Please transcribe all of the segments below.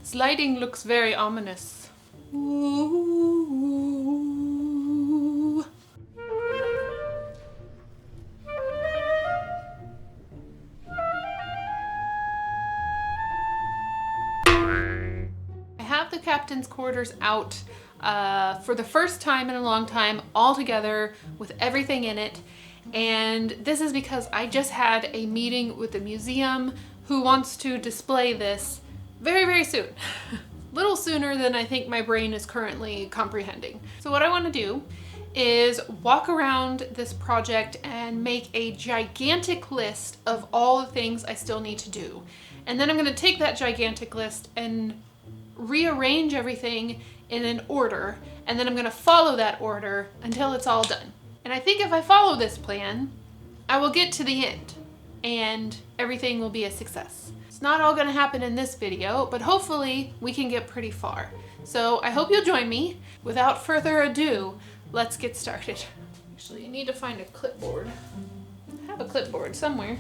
Its lighting looks very ominous. Ooh. I have the captain's quarters out for the first time in a long time, all together with everything in it. And this is because I just had a meeting with the museum who wants to display this very, very soon. Little sooner than I think my brain is currently comprehending. So what I want to do is walk around this project and make a gigantic list of all the things I still need to do. And then I'm going to take that gigantic list and rearrange everything in an order, and then I'm going to follow that order until it's all done. And I think if I follow this plan, I will get to the end and everything will be a success. It's not all going to happen in this video, but hopefully we can get pretty far. So I hope you'll join me. Without further ado, let's get started. Actually, you need to find a clipboard. I have a clipboard somewhere.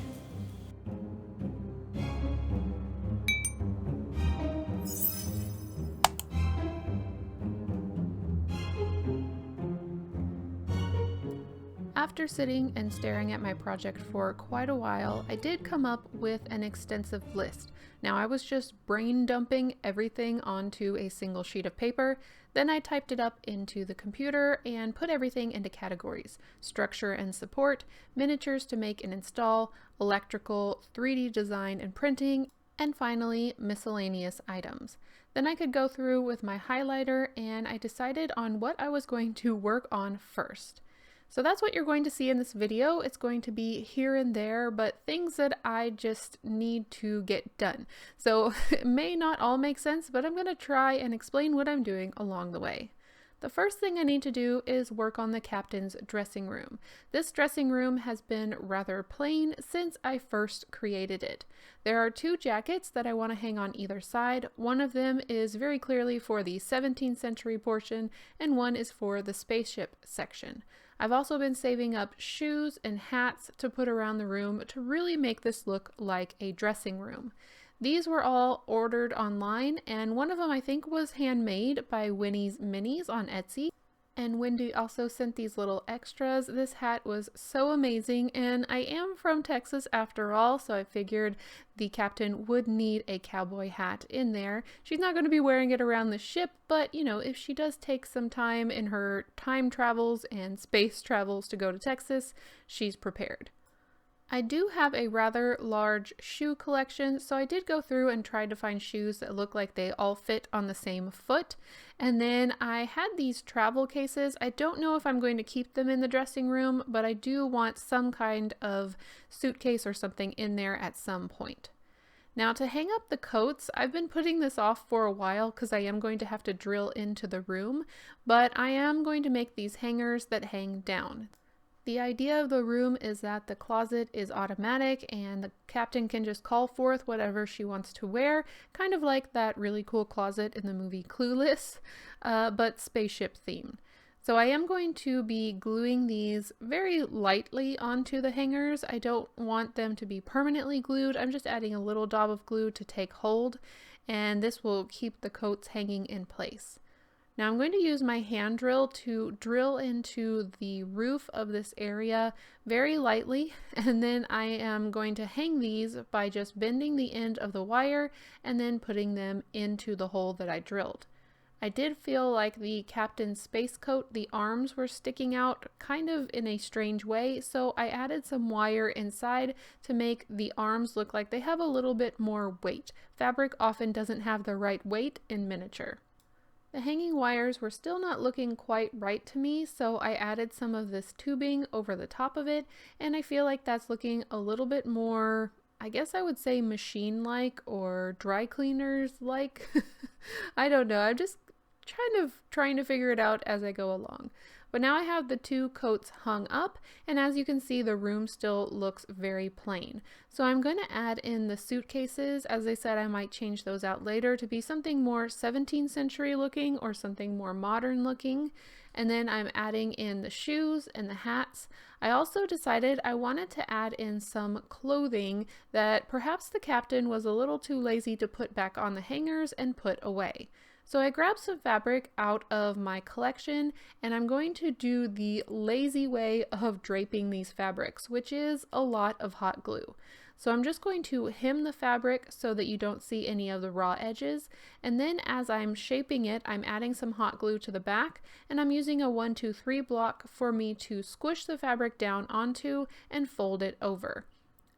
After sitting and staring at my project for quite a while, I did come up with an extensive list. Now I was just brain dumping everything onto a single sheet of paper, then I typed it up into the computer and put everything into categories: structure and support, miniatures to make and install, electrical, 3D design and printing, and finally miscellaneous items. Then I could go through with my highlighter and I decided on what I was going to work on first. So that's what you're going to see in this video. It's going to be here and there, but things that I just need to get done. So it may not all make sense, but I'm going to try and explain what I'm doing along the way. The first thing I need to do is work on the captain's dressing room. This dressing room has been rather plain since I first created it. There are two jackets that I want to hang on either side. One of them is very clearly for the 17th century portion, and one is for the spaceship section. I've also been saving up shoes and hats to put around the room to really make this look like a dressing room. These were all ordered online, and one of them I think was handmade by Winnie's Minis on Etsy. And Wendy also sent these little extras. This hat was so amazing, and I am from Texas after all, so I figured the captain would need a cowboy hat in there. She's not going to be wearing it around the ship, but you know, if she does take some time in her time travels and space travels to go to Texas, she's prepared. I do have a rather large shoe collection, so I did go through and try to find shoes that look like they all fit on the same foot. And then I had these travel cases. I don't know if I'm going to keep them in the dressing room, but I do want some kind of suitcase or something in there at some point. Now to hang up the coats, I've been putting this off for a while because I am going to have to drill into the room, but I am going to make these hangers that hang down. The idea of the room is that the closet is automatic and the captain can just call forth whatever she wants to wear, kind of like that really cool closet in the movie Clueless, but spaceship themed. So I am going to be gluing these very lightly onto the hangers. I don't want them to be permanently glued. I'm just adding a little dab of glue to take hold, and this will keep the coats hanging in place. Now I'm going to use my hand drill to drill into the roof of this area very lightly, and then I am going to hang these by just bending the end of the wire and then putting them into the hole that I drilled. I did feel like the captain's space coat, the arms were sticking out kind of in a strange way, so I added some wire inside to make the arms look like they have a little bit more weight. Fabric often doesn't have the right weight in miniature. The hanging wires were still not looking quite right to me, so I added some of this tubing over the top of it, and I feel like that's looking a little bit more, I guess I would say machine-like or dry cleaners-like. I don't know, I'm just trying to figure it out as I go along. But now I have the two coats hung up, and as you can see, the room still looks very plain. So I'm going to add in the suitcases. As I said, I might change those out later to be something more 17th century looking or something more modern looking. and then I'm adding in the shoes and the hats. I also decided I wanted to add in some clothing that perhaps the captain was a little too lazy to put back on the hangers and put away. So I grabbed some fabric out of my collection, and I'm going to do the lazy way of draping these fabrics, which is a lot of hot glue. So I'm just going to hem the fabric so that you don't see any of the raw edges, and then as I'm shaping it, I'm adding some hot glue to the back, and I'm using a 1, 2, 3 block for me to squish the fabric down onto and fold it over.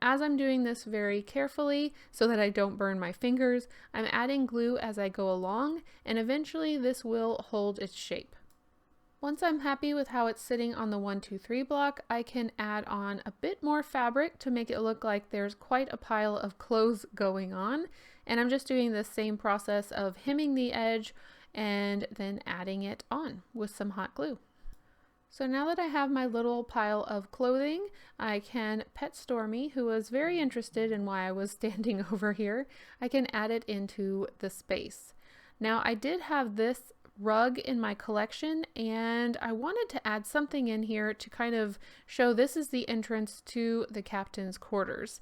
As I'm doing this very carefully so that I don't burn my fingers, I'm adding glue as I go along, and eventually this will hold its shape. Once I'm happy with how it's sitting on the 1, 2, 3 block, I can add on a bit more fabric to make it look like there's quite a pile of clothes going on. And I'm just doing the same process of hemming the edge and then adding it on with some hot glue. So now that I have my little pile of clothing, I can pet Stormy, who was very interested in why I was standing over here. I can add it into the space. Now I did have this rug in my collection, and I wanted to add something in here to kind of show this is the entrance to the captain's quarters.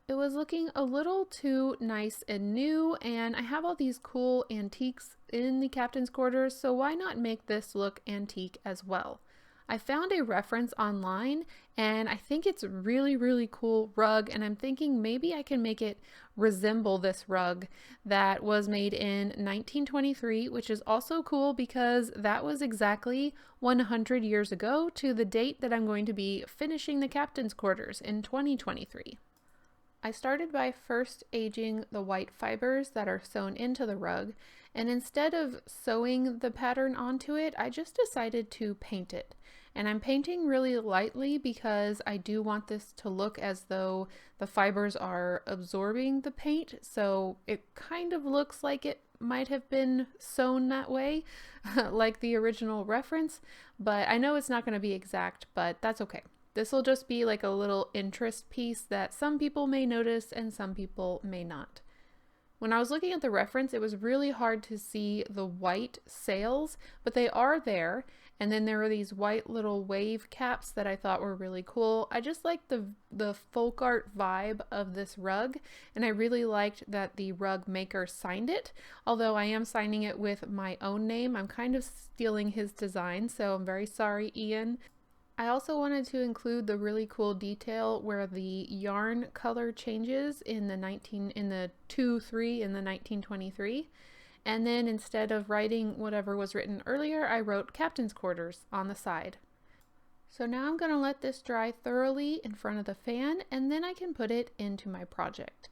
It was looking a little too nice and new, and I have all these cool antiques in the captain's quarters, so why not make this look antique as well? I found a reference online, and I think it's a really cool rug, and I'm thinking maybe I can make it resemble this rug that was made in 1923, which is also cool because that was exactly 100 years ago to the date that I'm going to be finishing the captain's quarters in 2023. I started by first aging the white fibers that are sewn into the rug, and instead of sewing the pattern onto it, I just decided to paint it. And I'm painting really lightly because I do want this to look as though the fibers are absorbing the paint, so it kind of looks like it might have been sewn that way, like the original reference, but I know it's not going to be exact, but that's okay. This will just be like a little interest piece that some people may notice and some people may not. When I was looking at the reference, it was really hard to see the white sails, but they are there. And then there were these white little wave caps that I thought were really cool. I just liked the folk art vibe of this rug, and I really liked that the rug maker signed it. Although I am signing it with my own name, I'm kind of stealing his design, so I'm very sorry, Ian. I also wanted to include the really cool detail where the yarn color changes in the 2-3 in the 1923. And then instead of writing whatever was written earlier, I wrote Captain's Quarters on the side. So now I'm going to let this dry thoroughly in front of the fan, and then I can put it into my project.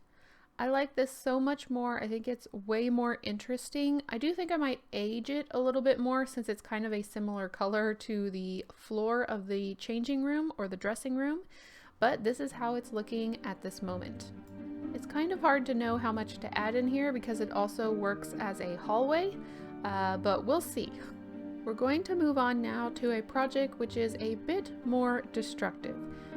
I like this so much more. I think it's way more interesting. I do think I might age it a little bit more since it's kind of a similar color to the floor of the changing room or the dressing room, but this is how it's looking at this moment. It's kind of hard to know how much to add in here because it also works as a hallway, but we'll see. We're going to move on now to a project which is a bit more destructive.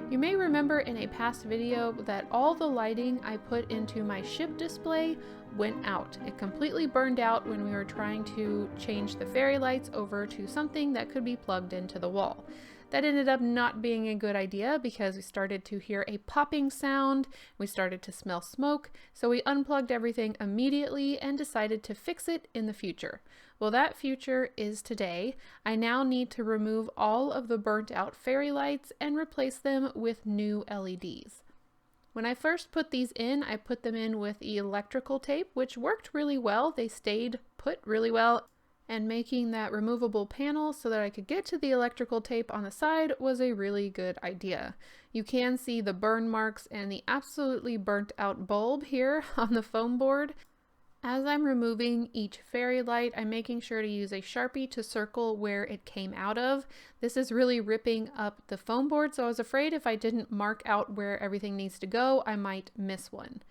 You may remember in a past video that all the lighting I put into my ship display went out. It completely burned out when we were trying to change the fairy lights over to something that could be plugged into the wall. That ended up not being a good idea because we started to hear a popping sound, we started to smell smoke, so we unplugged everything immediately and decided to fix it in the future. Well, that future is today. I now need to remove all of the burnt out fairy lights and replace them with new LEDs. When I first put these in, I put them in with electrical tape, which worked really well. They stayed put really well. And making that removable panel so that I could get to the electrical tape on the side was a really good idea. You can see the burn marks and the absolutely burnt out bulb here on the foam board. As I'm removing each fairy light, I'm making sure to use a Sharpie to circle where it came out of. This is really ripping up the foam board, so I was afraid if I didn't mark out where everything needs to go, I might miss one.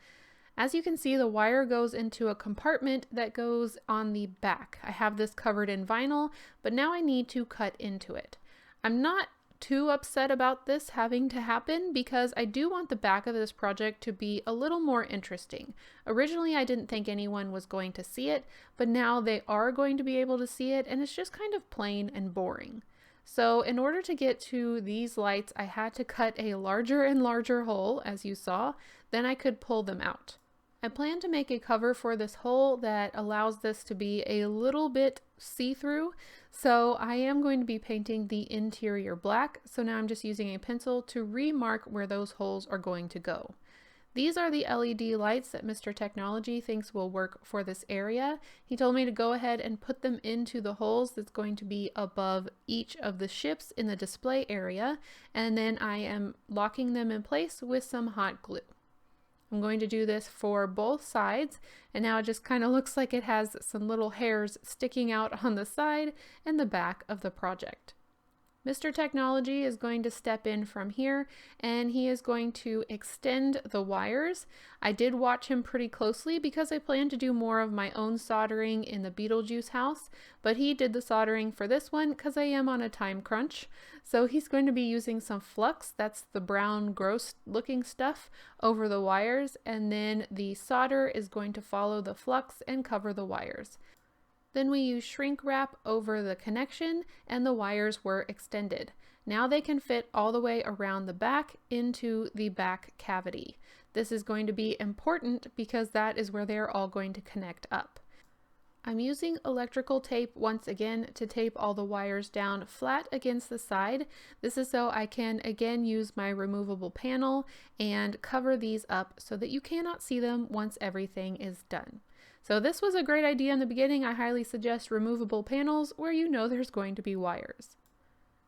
As you can see, the wire goes into a compartment that goes on the back. I have this covered in vinyl, but now I need to cut into it. I'm not too upset about this having to happen because I do want the back of this project to be a little more interesting. Originally, I didn't think anyone was going to see it, but now they are going to be able to see it, and it's just kind of plain and boring. So in order to get to these lights, I had to cut a larger and larger hole, as you saw, then I could pull them out. I plan to make a cover for this hole that allows this to be a little bit see-through, so I am going to be painting the interior black, so now I'm just using a pencil to remark where those holes are going to go. These are the LED lights that Mr. Technology thinks will work for this area. He told me to go ahead and put them into the holes that's going to be above each of the ships in the display area, and then I am locking them in place with some hot glue. I'm going to do this for both sides, and now it just kind of looks like it has some little hairs sticking out on the side and the back of the project. Mr. Technology is going to step in from here, and he is going to extend the wires. I did watch him pretty closely because I plan to do more of my own soldering in the Beetlejuice house, but he did the soldering for this one because I am on a time crunch. So he's going to be using some flux, that's the brown gross looking stuff, over the wires, and then the solder is going to follow the flux and cover the wires. Then we use shrink wrap over the connection and the wires were extended. Now they can fit all the way around the back into the back cavity. This is going to be important because that is where they're all going to connect up. I'm using electrical tape once again to tape all the wires down flat against the side. This is so I can again use my removable panel and cover these up so that you cannot see them once everything is done. So this was a great idea in the beginning. I highly suggest removable panels where you know there's going to be wires.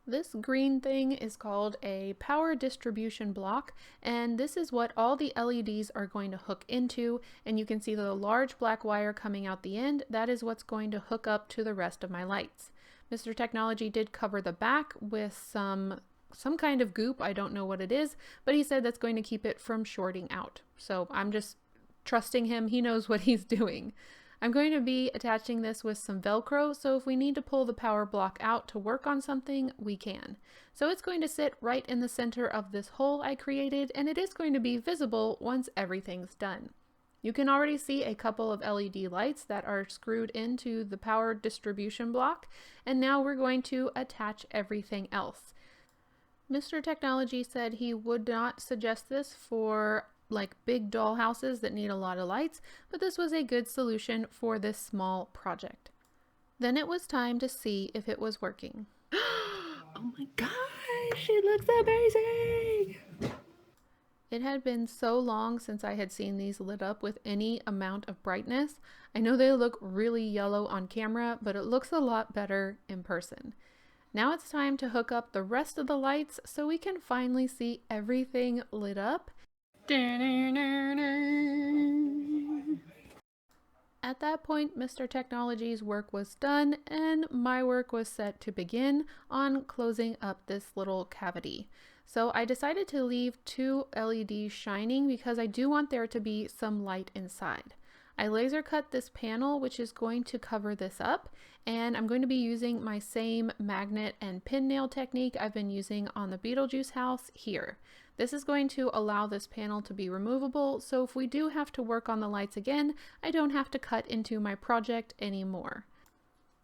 This green thing is called a power distribution block, and this is what all the LEDs are going to hook into, and you can see the large black wire coming out the end. That is what's going to hook up to the rest of my lights. Mr. Technology did cover the back with some kind of goop. I don't know what it is, but he said that's going to keep it from shorting out. So I'm just trusting him. He knows what he's doing. I'm going to be attaching this with some Velcro, so if we need to pull the power block out to work on something, we can. So it's going to sit right in the center of this hole I created, and it is going to be visible once everything's done. You can already see a couple of LED lights that are screwed into the power distribution block, and now we're going to attach everything else. Mr. Technology said he would not suggest this for like big doll houses that need a lot of lights, but this was a good solution for this small project. Then it was time to see if it was working. Oh my gosh, it looks amazing! It had been so long since I had seen these lit up with any amount of brightness. I know they look really yellow on camera, but it looks a lot better in person. Now it's time to hook up the rest of the lights so we can finally see everything lit up. At that point, Mr. Technology's work was done and my work was set to begin on closing up this little cavity. So I decided to leave 2 LEDs shining because I do want there to be some light inside. I laser cut this panel, which is going to cover this up, and I'm going to be using my same magnet and pin nail technique I've been using on the Beetlejuice house here. This is going to allow this panel to be removable, so if we do have to work on the lights again, I don't have to cut into my project anymore.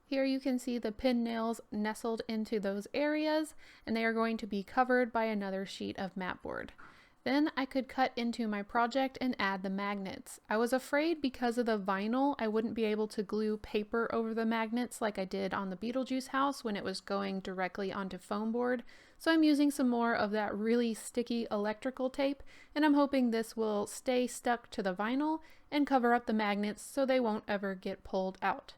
Here you can see the pin nails nestled into those areas, and they are going to be covered by another sheet of mat board. Then I could cut into my project and add the magnets. I was afraid because of the vinyl I wouldn't be able to glue paper over the magnets like I did on the Beetlejuice house when it was going directly onto foam board. So I'm using some more of that really sticky electrical tape, and I'm hoping this will stay stuck to the vinyl and cover up the magnets so they won't ever get pulled out.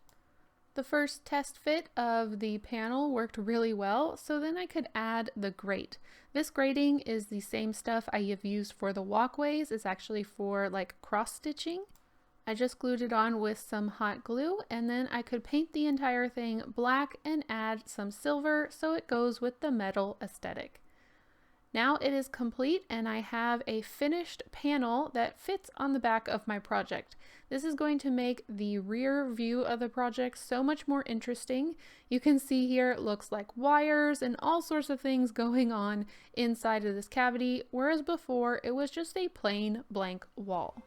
The first test fit of the panel worked really well, so then I could add the grate. This grating is the same stuff I have used for the walkways. It's actually for like cross stitching. I just glued it on with some hot glue, and then I could paint the entire thing black and add some silver so it goes with the metal aesthetic. Now it is complete and I have a finished panel that fits on the back of my project. This is going to make the rear view of the project so much more interesting. You can see here it looks like wires and all sorts of things going on inside of this cavity, whereas before it was just a plain blank wall.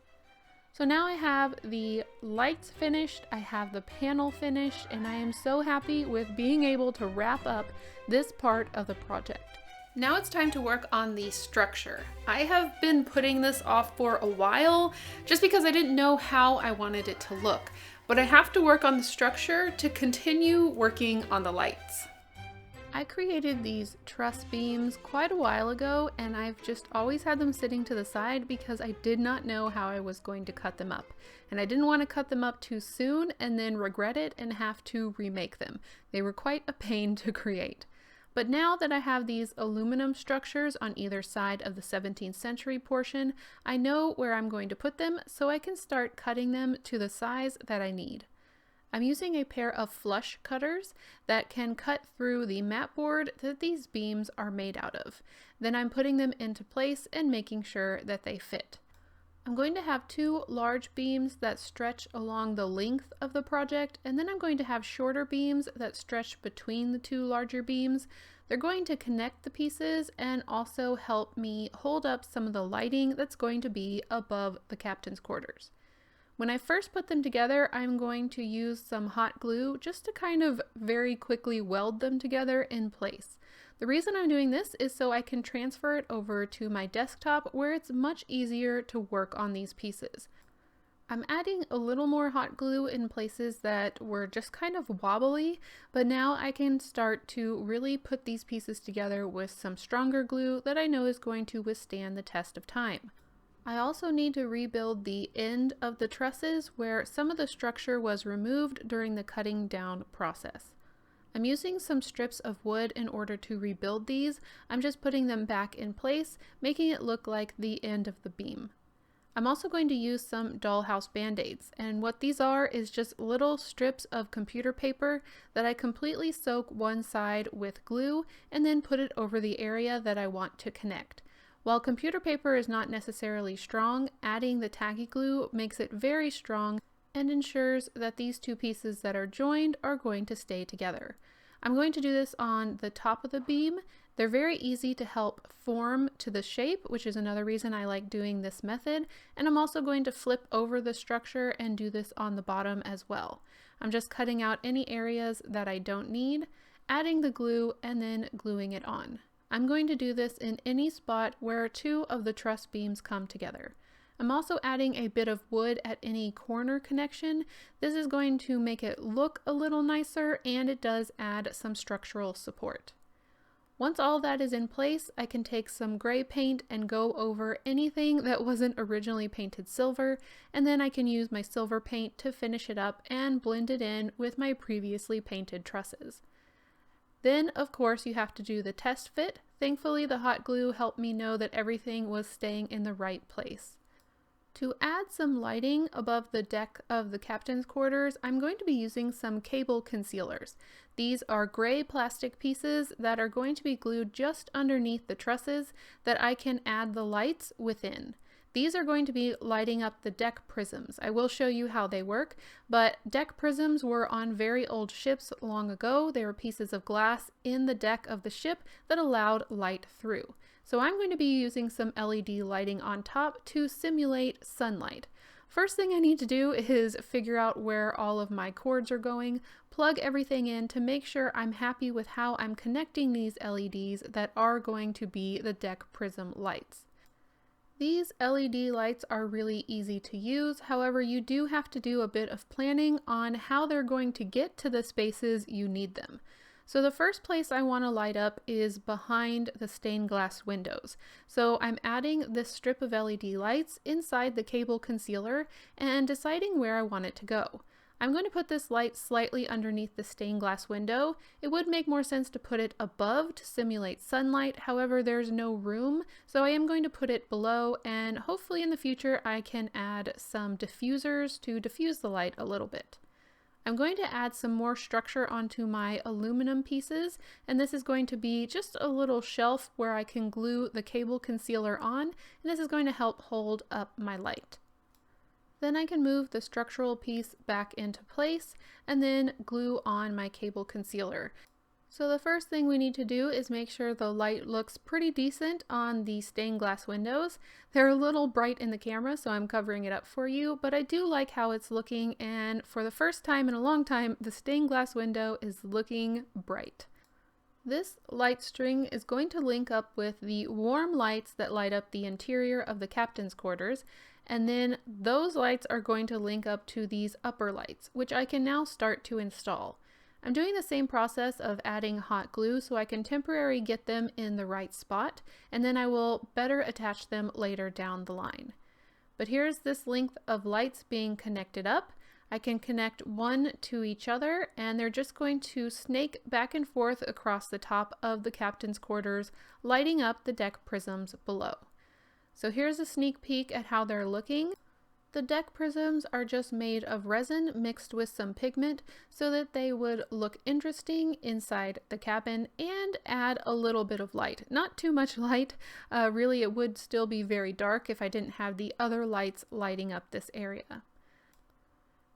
So now I have the lights finished, I have the panel finished, and I am so happy with being able to wrap up this part of the project. Now it's time to work on the structure. I have been putting this off for a while just because I didn't know how I wanted it to look, but I have to work on the structure to continue working on the lights. I created these truss beams quite a while ago, and I've just always had them sitting to the side because I did not know how I was going to cut them up. And I didn't want to cut them up too soon and then regret it and have to remake them. They were quite a pain to create. But now that I have these aluminum structures on either side of the 17th century portion, I know where I'm going to put them so I can start cutting them to the size that I need. I'm using a pair of flush cutters that can cut through the mat board that these beams are made out of. Then I'm putting them into place and making sure that they fit. I'm going to have two large beams that stretch along the length of the project, and then I'm going to have shorter beams that stretch between the two larger beams. They're going to connect the pieces and also help me hold up some of the lighting that's going to be above the captain's quarters. When I first put them together, I'm going to use some hot glue just to kind of very quickly weld them together in place. The reason I'm doing this is so I can transfer it over to my desktop where it's much easier to work on these pieces. I'm adding a little more hot glue in places that were just kind of wobbly, but now I can start to really put these pieces together with some stronger glue that I know is going to withstand the test of time. I also need to rebuild the end of the trusses where some of the structure was removed during the cutting down process. I'm using some strips of wood in order to rebuild these. I'm just putting them back in place, making it look like the end of the beam. I'm also going to use some dollhouse band-aids, and what these are is just little strips of computer paper that I completely soak one side with glue and then put it over the area that I want to connect. While computer paper is not necessarily strong, adding the tacky glue makes it very strong and ensures that these two pieces that are joined are going to stay together. I'm going to do this on the top of the beam. They're very easy to help form to the shape, which is another reason I like doing this method. And I'm also going to flip over the structure and do this on the bottom as well. I'm just cutting out any areas that I don't need, adding the glue, and then gluing it on. I'm going to do this in any spot where two of the truss beams come together. I'm also adding a bit of wood at any corner connection. This is going to make it look a little nicer, and it does add some structural support. Once all that is in place, I can take some gray paint and go over anything that wasn't originally painted silver, and then I can use my silver paint to finish it up and blend it in with my previously painted trusses. Then, of course, you have to do the test fit. Thankfully, the hot glue helped me know that everything was staying in the right place. To add some lighting above the deck of the captain's quarters, I'm going to be using some cable concealers. These are gray plastic pieces that are going to be glued just underneath the trusses that I can add the lights within. These are going to be lighting up the deck prisms. I will show you how they work, but deck prisms were on very old ships long ago. They were pieces of glass in the deck of the ship that allowed light through. So I'm going to be using some LED lighting on top to simulate sunlight. First thing I need to do is figure out where all of my cords are going, plug everything in to make sure I'm happy with how I'm connecting these LEDs that are going to be the deck prism lights. These LED lights are really easy to use, however you do have to do a bit of planning on how they're going to get to the spaces you need them. So the first place I want to light up is behind the stained glass windows. So I'm adding this strip of LED lights inside the cable concealer and deciding where I want it to go. I'm going to put this light slightly underneath the stained glass window. It would make more sense to put it above to simulate sunlight, however there's no room, so I am going to put it below, and hopefully in the future I can add some diffusers to diffuse the light a little bit. I'm going to add some more structure onto my aluminum pieces, and this is going to be just a little shelf where I can glue the cable concealer on, and this is going to help hold up my light. Then I can move the structural piece back into place and then glue on my cable concealer. So the first thing we need to do is make sure the light looks pretty decent on the stained glass windows. They're a little bright in the camera, so I'm covering it up for you, but I do like how it's looking, and for the first time in a long time, the stained glass window is looking bright. This light string is going to link up with the warm lights that light up the interior of the captain's quarters, and then those lights are going to link up to these upper lights, which I can now start to install. I'm doing the same process of adding hot glue so I can temporarily get them in the right spot, and then I will better attach them later down the line. But here's this length of lights being connected up. I can connect one to each other, and they're just going to snake back and forth across the top of the captain's quarters, lighting up the deck prisms below. So here's a sneak peek at how they're looking. The deck prisms are just made of resin mixed with some pigment so that they would look interesting inside the cabin and add a little bit of light. Not too much light, really it would still be very dark if I didn't have the other lights lighting up this area.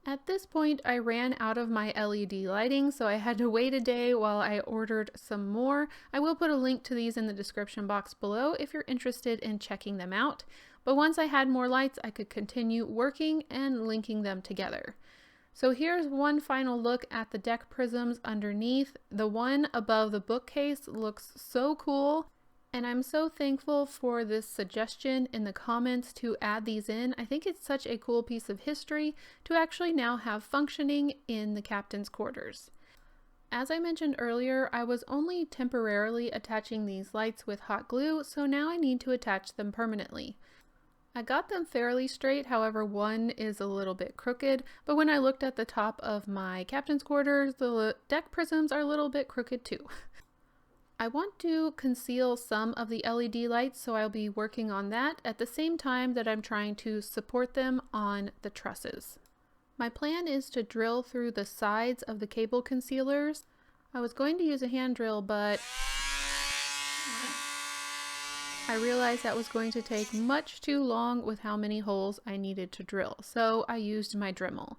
At this point, I ran out of my LED lighting, so I had to wait a day while I ordered some more. I will put a link to these in the description box below if you're interested in checking them out. But once I had more lights, I could continue working and linking them together. So here's one final look at the deck prisms underneath. The one above the bookcase looks so cool. And I'm so thankful for this suggestion in the comments to add these in. I think it's such a cool piece of history to actually now have functioning in the captain's quarters. As I mentioned earlier, I was only temporarily attaching these lights with hot glue, so now I need to attach them permanently. I got them fairly straight, however one is a little bit crooked, but when I looked at the top of my captain's quarters, the deck prisms are a little bit crooked too. I want to conceal some of the LED lights, so I'll be working on that at the same time that I'm trying to support them on the trusses. My plan is to drill through the sides of the cable concealers. I was going to use a hand drill, but I realized that was going to take much too long with how many holes I needed to drill, so I used my Dremel.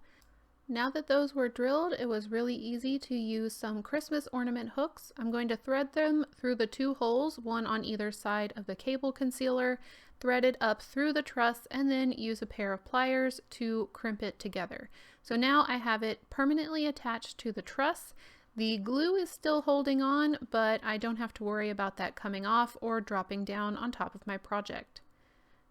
Now that those were drilled, it was really easy to use some Christmas ornament hooks. I'm going to thread them through the two holes, one on either side of the cable concealer, thread it up through the truss, and then use a pair of pliers to crimp it together. So now I have it permanently attached to the truss. The glue is still holding on, but I don't have to worry about that coming off or dropping down on top of my project.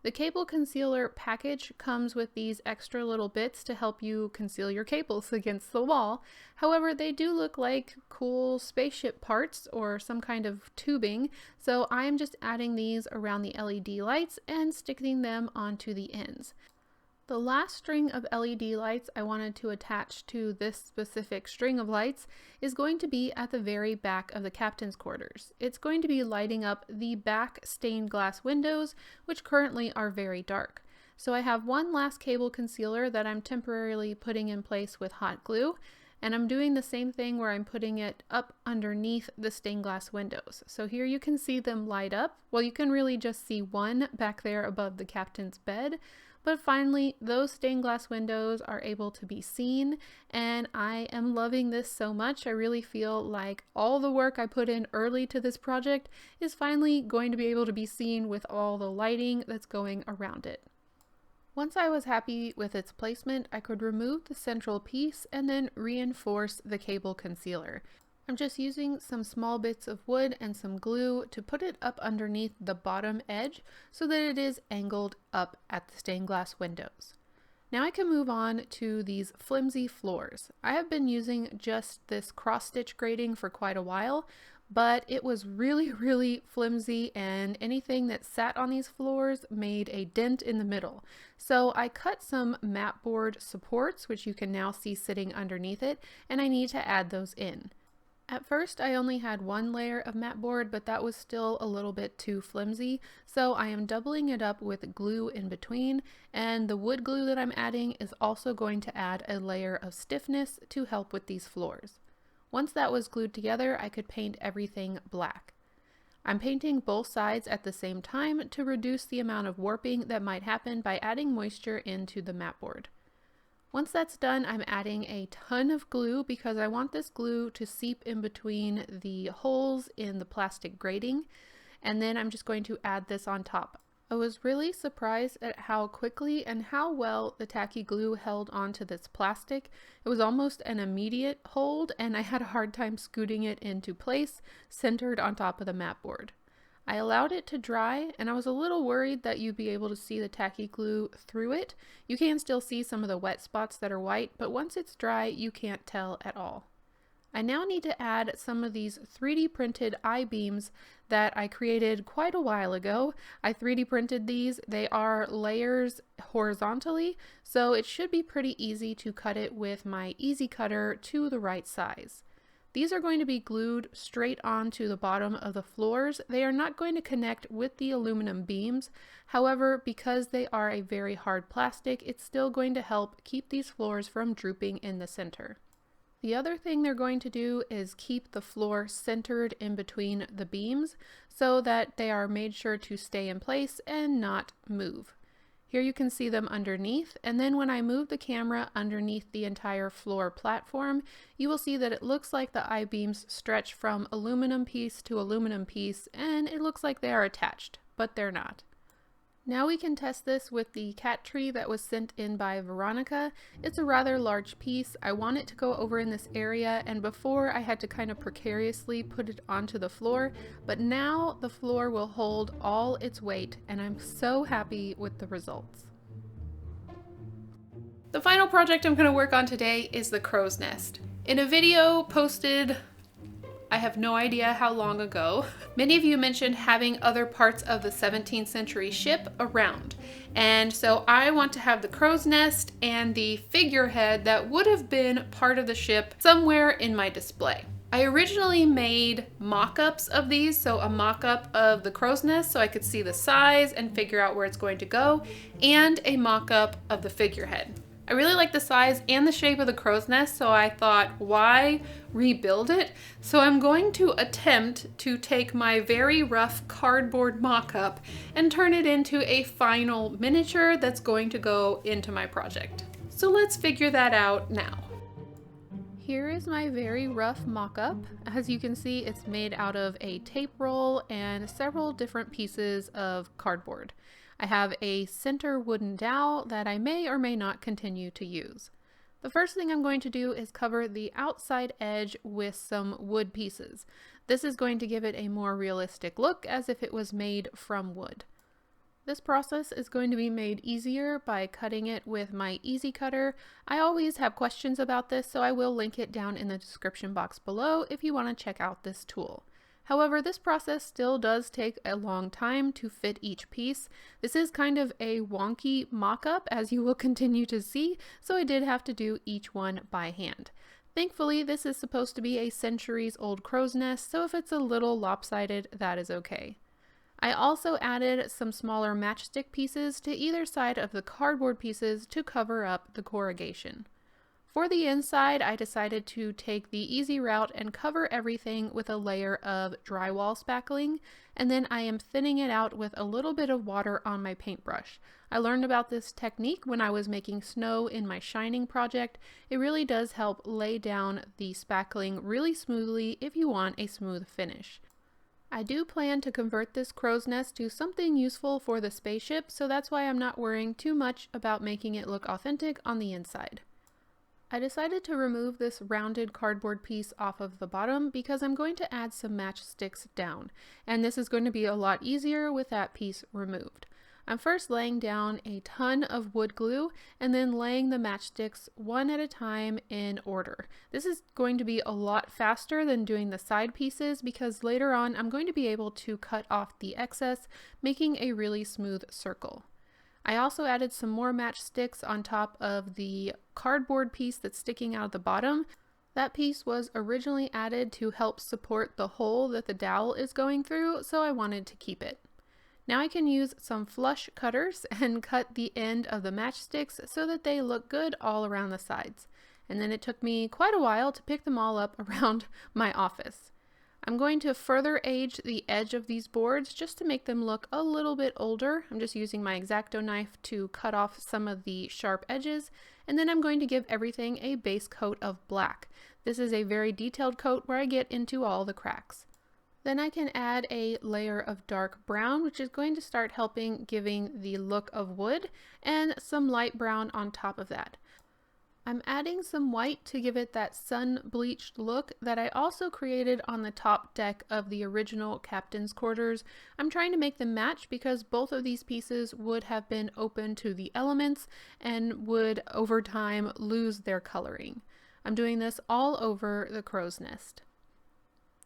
The cable concealer package comes with these extra little bits to help you conceal your cables against the wall. However, they do look like cool spaceship parts or some kind of tubing, so I am just adding these around the LED lights and sticking them onto the ends. The last string of LED lights I wanted to attach to this specific string of lights is going to be at the very back of the captain's quarters. It's going to be lighting up the back stained glass windows, which currently are very dark. So I have one last cable concealer that I'm temporarily putting in place with hot glue, and I'm doing the same thing where I'm putting it up underneath the stained glass windows. So here you can see them light up. Well, you can really just see one back there above the captain's bed. But finally, those stained glass windows are able to be seen, and I am loving this so much. I really feel like all the work I put in early to this project is finally going to be able to be seen with all the lighting that's going around it. Once I was happy with its placement, I could remove the central piece and then reinforce the cable concealer. I'm just using some small bits of wood and some glue to put it up underneath the bottom edge so that it is angled up at the stained glass windows. Now I can move on to these flimsy floors. I have been using just this cross stitch grating for quite a while, but it was really flimsy, and anything that sat on these floors made a dent in the middle. So I cut some mat board supports, which you can now see sitting underneath it, and I need to add those in. At first I only had one layer of mat board, but that was still a little bit too flimsy, so I am doubling it up with glue in between, and the wood glue that I'm adding is also going to add a layer of stiffness to help with these floors. Once that was glued together, I could paint everything black. I'm painting both sides at the same time to reduce the amount of warping that might happen by adding moisture into the mat board. Once that's done, I'm adding a ton of glue because I want this glue to seep in between the holes in the plastic grating, and then I'm just going to add this on top. I was really surprised at how quickly and how well the tacky glue held onto this plastic. It was almost an immediate hold, and I had a hard time scooting it into place, centered on top of the mat board. I allowed it to dry, and I was a little worried that you'd be able to see the tacky glue through it. You can still see some of the wet spots that are white, but once it's dry, you can't tell at all. I now need to add some of these 3D printed I-beams that I created quite a while ago. I 3D printed these. They are layers horizontally, so it should be pretty easy to cut it with my easy cutter to the right size. These are going to be glued straight onto the bottom of the floors. They are not going to connect with the aluminum beams. However, because they are a very hard plastic, it's still going to help keep these floors from drooping in the center. The other thing they're going to do is keep the floor centered in between the beams so that they are made sure to stay in place and not move. Here you can see them underneath, and then when I move the camera underneath the entire floor platform, you will see that it looks like the I-beams stretch from aluminum piece to aluminum piece, and it looks like they are attached, but they're not. Now we can test this with the cat tree that was sent in by Veronica. It's a rather large piece. I want it to go over in this area, and before I had to kind of precariously put it onto the floor, but now the floor will hold all its weight, and I'm so happy with the results. The final project I'm going to work on today is the crow's nest. In a video posted, I have no idea how long ago, many of you mentioned having other parts of the 17th century ship around. And so I want to have the crow's nest and the figurehead that would have been part of the ship somewhere in my display. I originally made mock-ups of these, so a mock-up of the crow's nest so I could see the size and figure out where it's going to go, and a mock-up of the figurehead. I really like the size and the shape of the crow's nest, so I thought, why rebuild it? So I'm going to attempt to take my very rough cardboard mock-up and turn it into a final miniature that's going to go into my project. So let's figure that out now. Here is my very rough mock-up. As you can see, it's made out of a tape roll and several different pieces of cardboard. I have a center wooden dowel that I may or may not continue to use. The first thing I'm going to do is cover the outside edge with some wood pieces. This is going to give it a more realistic look as if it was made from wood. This process is going to be made easier by cutting it with my easy cutter. I always have questions about this, so I will link it down in the description box below if you want to check out this tool. However, this process still does take a long time to fit each piece. This is kind of a wonky mock-up, as you will continue to see, so I did have to do each one by hand. Thankfully, this is supposed to be a centuries-old crow's nest, so if it's a little lopsided, that is okay. I also added some smaller matchstick pieces to either side of the cardboard pieces to cover up the corrugation. For the inside, I decided to take the easy route and cover everything with a layer of drywall spackling, and then I am thinning it out with a little bit of water on my paintbrush. I learned about this technique when I was making snow in my shining project. It really does help lay down the spackling really smoothly if you want a smooth finish. I do plan to convert this crow's nest to something useful for the spaceship, so that's why I'm not worrying too much about making it look authentic on the inside. I decided to remove this rounded cardboard piece off of the bottom because I'm going to add some matchsticks down, and this is going to be a lot easier with that piece removed. I'm first laying down a ton of wood glue and then laying the matchsticks one at a time in order. This is going to be a lot faster than doing the side pieces because later on I'm going to be able to cut off the excess, making a really smooth circle. I also added some more matchsticks on top of the cardboard piece that's sticking out of the bottom. That piece was originally added to help support the hole that the dowel is going through, so I wanted to keep it. Now I can use some flush cutters and cut the end of the matchsticks so that they look good all around the sides. And then it took me quite a while to pick them all up around my office. I'm going to further age the edge of these boards just to make them look a little bit older. I'm just using my X-Acto knife to cut off some of the sharp edges, and then I'm going to give everything a base coat of black. This is a very detailed coat where I get into all the cracks. Then I can add a layer of dark brown, which is going to start helping giving the look of wood, and some light brown on top of that. I'm adding some white to give it that sun-bleached look that I also created on the top deck of the original captain's quarters. I'm trying to make them match because both of these pieces would have been open to the elements and would, over time, lose their coloring. I'm doing this all over the crow's nest.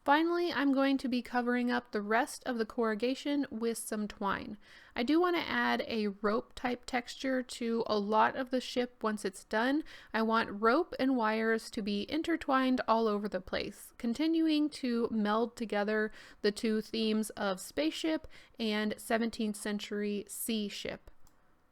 Finally, I'm going to be covering up the rest of the corrugation with some twine. I do want to add a rope type texture to a lot of the ship once it's done. I want rope and wires to be intertwined all over the place, continuing to meld together the two themes of spaceship and 17th century sea ship.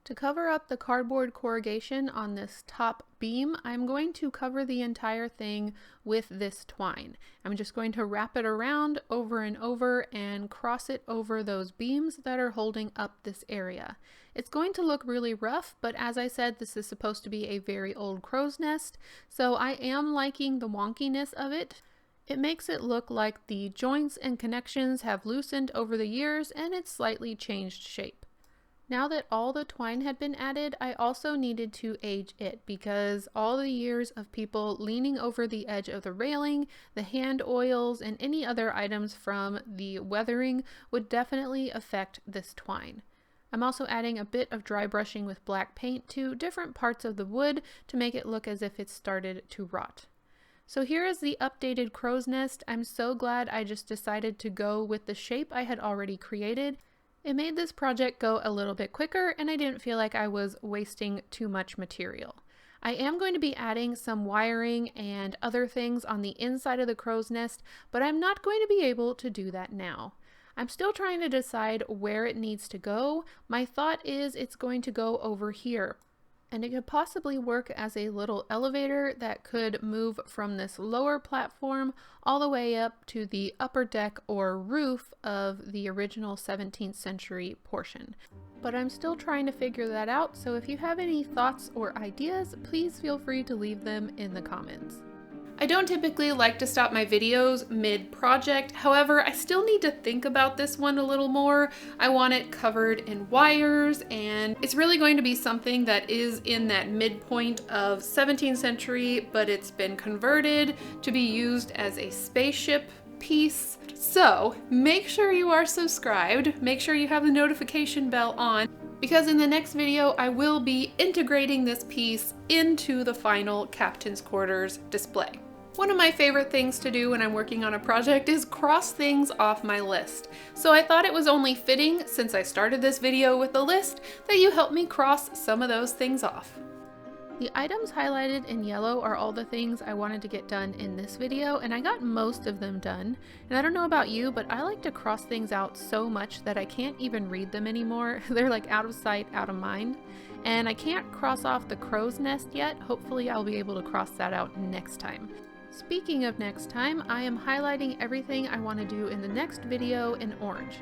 To cover up the cardboard corrugation on this top beam, I'm going to cover the entire thing with this twine. I'm just going to wrap it around over and over and cross it over those beams that are holding up this area. It's going to look really rough, but as I said, this is supposed to be a very old crow's nest, so I am liking the wonkiness of it. It makes it look like the joints and connections have loosened over the years and it's slightly changed shape. Now that all the twine had been added, I also needed to age it because all the years of people leaning over the edge of the railing, the hand oils, and any other items from the weathering would definitely affect this twine. I'm also adding a bit of dry brushing with black paint to different parts of the wood to make it look as if it started to rot. So here is the updated crow's nest. I'm so glad I just decided to go with the shape I had already created. It made this project go a little bit quicker and I didn't feel like I was wasting too much material. I am going to be adding some wiring and other things on the inside of the crow's nest, but I'm not going to be able to do that now. I'm still trying to decide where it needs to go. My thought is it's going to go over here. And it could possibly work as a little elevator that could move from this lower platform all the way up to the upper deck or roof of the original 17th century portion. But I'm still trying to figure that out, so if you have any thoughts or ideas, please feel free to leave them in the comments. I don't typically like to stop my videos mid-project, however, I still need to think about this one a little more. I want it covered in wires, and it's really going to be something that is in that midpoint of 17th century, but it's been converted to be used as a spaceship piece. So make sure you are subscribed, make sure you have the notification bell on, because in the next video I will be integrating this piece into the final captain's quarters display. One of my favorite things to do when I'm working on a project is cross things off my list. So I thought it was only fitting, since I started this video with a list, that you help me cross some of those things off. The items highlighted in yellow are all the things I wanted to get done in this video, and I got most of them done. And I don't know about you, but I like to cross things out so much that I can't even read them anymore. They're like out of sight, out of mind. And I can't cross off the crow's nest yet. Hopefully I'll be able to cross that out next time. Speaking of next time, I am highlighting everything I want to do in the next video in orange.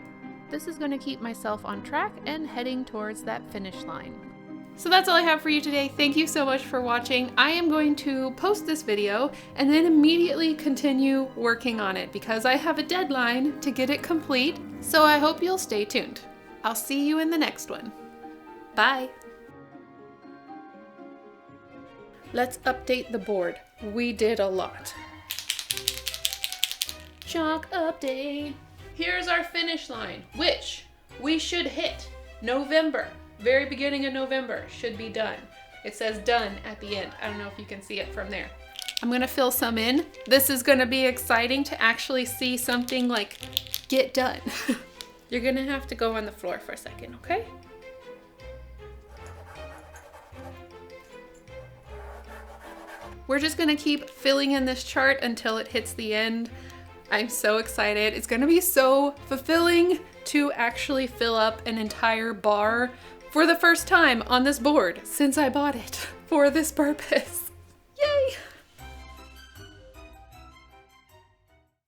This is going to keep myself on track and heading towards that finish line. So that's all I have for you today. Thank you so much for watching. I am going to post this video and then immediately continue working on it because I have a deadline to get it complete. So I hope you'll stay tuned. I'll see you in the next one. Bye. Let's update the board. We did a lot. Chalk update. Here's our finish line, which we should hit November. Very beginning of November should be done. It says done at the end. I don't know if you can see it from there. I'm gonna fill some in. This is gonna be exciting to actually see something like get done. You're gonna have to go on the floor for a second, okay? We're just gonna keep filling in this chart until it hits the end. I'm so excited. It's gonna be so fulfilling to actually fill up an entire bar for the first time on this board since I bought it for this purpose. Yay!